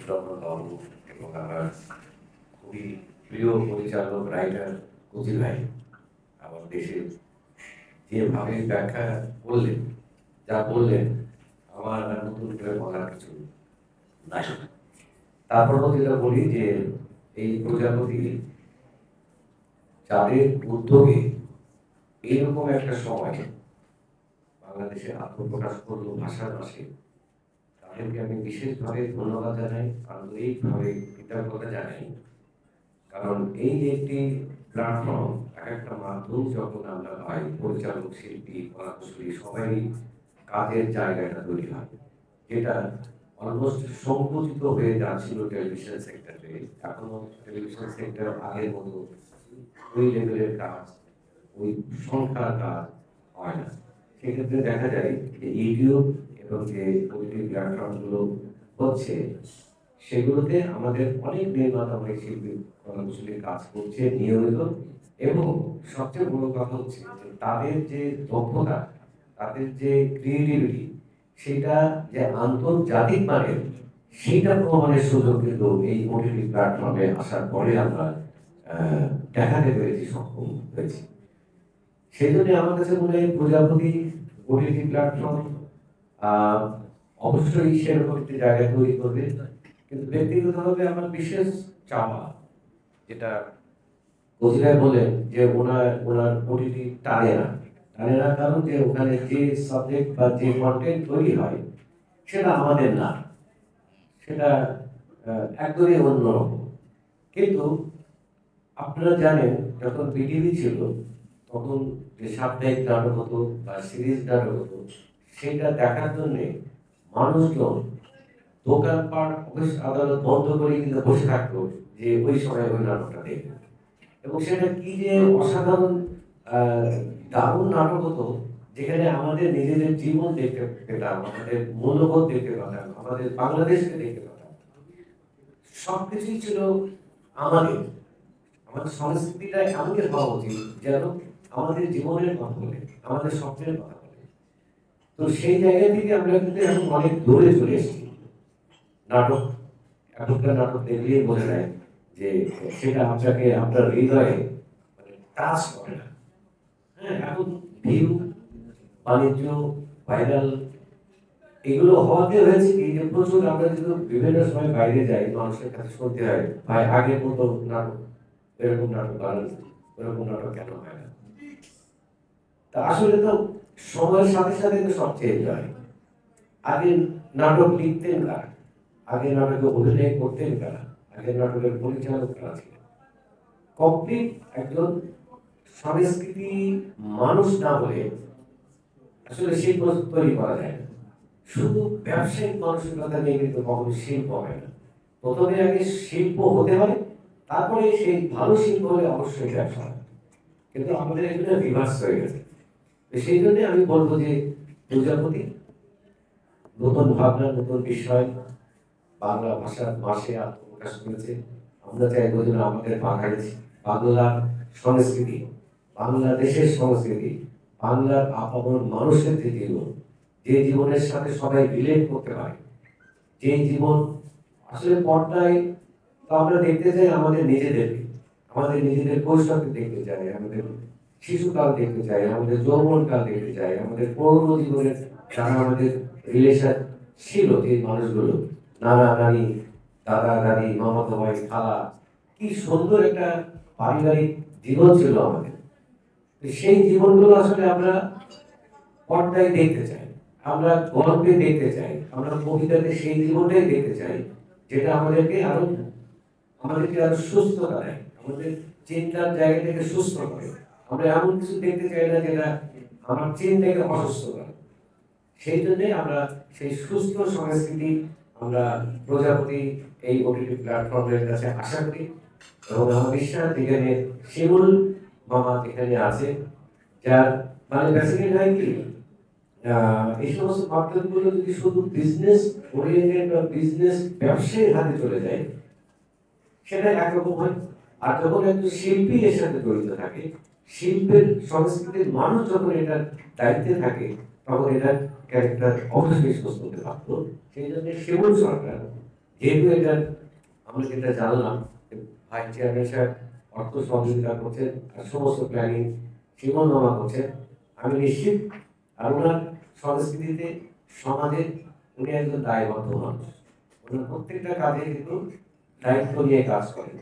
সুব্রত বাবু এবং আমার খুবই প্রিয় পরিচালক রাইটার কচি ভাই আমার দেশে যেভাবে ব্যাখ্যা করলেন, যা বললেন, আমার আর নতুন করে বলার কিছু নাই। তারপরও যেটা বলি যে এই প্রজাপতি যাদের উদ্যোগে এইরকম একটা সময় বাংলাদেশে আত্মপ্রকাশ করলো ভাষার মাসে, তাদেরকে আমি বিশেষভাবে ধন্যবাদ জানাই, আন্তরিকভাবে কৃতজ্ঞতা জানাই। কারণ এই যে একটি প্ল্যাটফর্ম, এক একটা মাধ্যম যখন আমরা পাই, পরিচালক, শিল্পী, কলাকুশলী সবাই কাজের জায়গাটা তৈরি হয়, যেটা অলমোস্ট সংকুচিত হয়ে যাচ্ছিল টেলিভিশন সেক্টরে। এখনো টেলিভিশন সেক্টর আগের মতো ওই লেভেলের কাজ, ওই সংখ্যার কাজ হয় না। সেক্ষেত্রে দেখা যায় যে ইউটিউব এবং যে ওটিটি প্ল্যাটফর্মগুলো হচ্ছে, সেগুলোতে আমাদের অনেক নির্মাতা, অনেক শিল্পী, কলাকুশলী কাজ করছে নিয়মিত। এবং সবচেয়ে বড় কথা হচ্ছে যে তাদের যে দক্ষতা, তাদের যে ক্রিয়েটিভিটি, সেটা যে আন্তর্জাতিক মানের, সেইটা প্রমাণের সুযোগ কিন্তু এই ওটিটি প্ল্যাটফর্মে আসার পরে আমরা দেখাতে পেরেছি, সক্ষম হয়েছি। সেই জন্য আমার কাছে মনে হয় প্রজাপতি ওটিটি প্ল্যাটফর্ম অবশ্যই সেরকম একটি জায়গায় তৈরি করবে। কিন্তু ব্যক্তিগতভাবে আমার বিশেষ চাওয়া, যেটা কজিরাই বলেন যে ওনার ওটিটি টানে না কারণ যে ওখানে যে সাবজেক্ট বা যে কন্টেন্ট তৈরি হয় সেটা আমাদের না, সেটা একদমই অন্যরকম। কিন্তু আপনারা জানেন যখন বিটিভি ছিল তখন যে সাপ্তাহিক নাটক হতো বা সিরিজ নাটক হতো, সেটা দেখার জন্য মানুষজন দোকানপাট, অফিস আদালত বন্ধ করে কিন্তু বসে থাকতো যে ওই সময় ওই নাটকটা দেখবে। এবং সেটা কি যে অসাধারণ দারুণ নাটক হতো, যেখানে আমাদের নিজেদের জীবন দেখতে পেতাম, আমাদের মূল্যবোধ দেখতে পেতাম, আমাদের বাংলাদেশকে দেখতে পেতাম। সবকিছুই ছিল আমাদের আমাদের সংস্কৃতিটা এমনই হওয়া উচিত যেন আমাদের জীবনের কথা বলে, আমাদের স্বপ্নের কথা বলে। তো সেই জায়গা থেকে আমরা কিন্তু এখন অনেক দূরে চলে এসেছি। নাটক, এখনকার নাটক দেখলেই বোঝা যায় যে সেটা আপনাকে আপনার হৃদয়ে টাচ করে না। হ্যাঁ, এখন ভিউ, বাণিজ্য, ভাইরাল, এগুলো হওয়াতে হয়েছে কি যে প্রচুর আমরা যদি বিভিন্ন সময় বাইরে যাই, মানুষের কাছে শুনতে হয়, ভাই আগের মতো নাটক, এরকম নাটক বানান, এরকম নাটক কেন হয় না? তা আসলে তো সময়ের সাথে সাথে তো সব চেঞ্জ হয়। আগে নাটক লিখতেন কারা, আগে নাটকে অভিনয় করতেন কারা, আগে নাটকের পরিচালক কারা ছিলেন, কমপ্লিট একজন সংস্কৃতি মানুষ না হলে আসলে শিল্প তৈরি করা যায় না। শুধু ব্যবসায়িক মানসিকতা নিয়ে কিন্তু কখনো শিল্প হয় না। প্রথমে আগে শিল্প হতে হয়, তারপরে সেই ভালো শিল্প হলে অবশ্যই ব্যবসা হয়। কিন্তু আমাদের এখানে রিভার্স হয়ে গেছে। সেই জন্য আমি বলবো যে প্রজাপতি নতুন ভাবনা, নতুন বিষয় বাংলা ভাষার মাসে আত্মপ্রকাশ করেছে। আমরা চাইবো যেন আমাদের বাংলা সংস্কৃতি, বাংলাদেশের সংস্কৃতি, বাংলার আপামর মানুষের যে জীবন, যে জীবনের সাথে সবাই রিলেট করতে পারে, যে জীবন আসলে পর্দায় তো আমরা দেখতে চাই আমাদের নিজেদেরকে, আমাদের নিজেদের কৈশোরকে দেখতে চাই, আমাদের শিশুকাল দেখতে চাই, আমাদের যৌবনকাল দেখতে চাই, আমাদের পৌর জীবনের যারা আমাদের রিলেশন ছিল, যে মানুষগুলো, নানা নানি, দাদা দাদি, মামাতো ভাই, খালা, কি সুন্দর একটা পারিবারিক জীবন ছিল আমাদের। সেই জীবনগুলো আসলে আমরা পর্দায় দেখতে চাই, আমরা গল্পে দেখতে চাই, আমরা কবিতাতে সেই জীবনটাই দেখতে চাই, যেটা আমাদেরকে আরো সুস্থতা দেয়, আমাদের চিন্তার জায়গা থেকে সুস্থ করে। আমরা এমন কিছু দেখতে চাই না যেটা আমার চিন্তাকে অসুস্থ করে। সেই জন্যই আমরা সেই সুস্থ সংস্কৃতি আমরা প্রজাপতি এই ওটিটি প্ল্যাটফর্মের কাছে আশা করি। এবং আমার বিশ্বাস যেখানে শিমুল মামা যেখানে আছে, যার মানে বেসিক্যালি হয় কি, এই সমস্ত মাধ্যমগুলো যদি শুধু বিজনেস ওরিয়েন্টেড বা বিজনেস ব্যবসায়ীর হাতে চলে যায়, সেটা একরকম হয়। আর যখন একজন শিল্পী এর সাথে জড়িত থাকে, শিল্পের সংস্কৃতির মানুষ যখন এটার দায়িত্বে থাকে, তখন এটার ক্যারেক্টার অবশ্যই সুস্থ হতে পারত। সেই জন্য শিমুল সরকার যেহেতু এটা আমরা যেটা জানলাম যে ভাইস চেয়ারম্যান সাহেব অর্থ সহযোগিতা করছেন আর সমস্ত প্ল্যানিং সীমানামা করছেন, আমি নিশ্চিত আর ওনার সংস্কৃতিতে সমাজে উনি একজন দায়বদ্ধ মানুষ। ওনার প্রত্যেকটা কাজে কিন্তু দায়িত্ব নিয়ে কাজ করেন।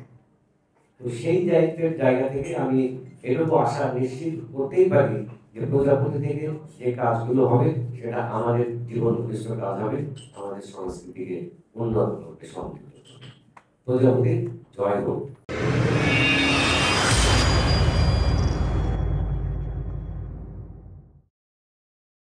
তো সেই দায়িত্বের জায়গা থেকে আমি এটুকু আশা নিশ্চিত করতেই পারি যে প্রজাপতি থেকে যে কাজগুলো হবে সেটা আমাদের জীবন উৎকৃষ্ট কাজ হবে, আমাদের সংস্কৃতিকে উন্নত করবে, সমৃদ্ধ করবে। প্রজাপতি জয় হোক।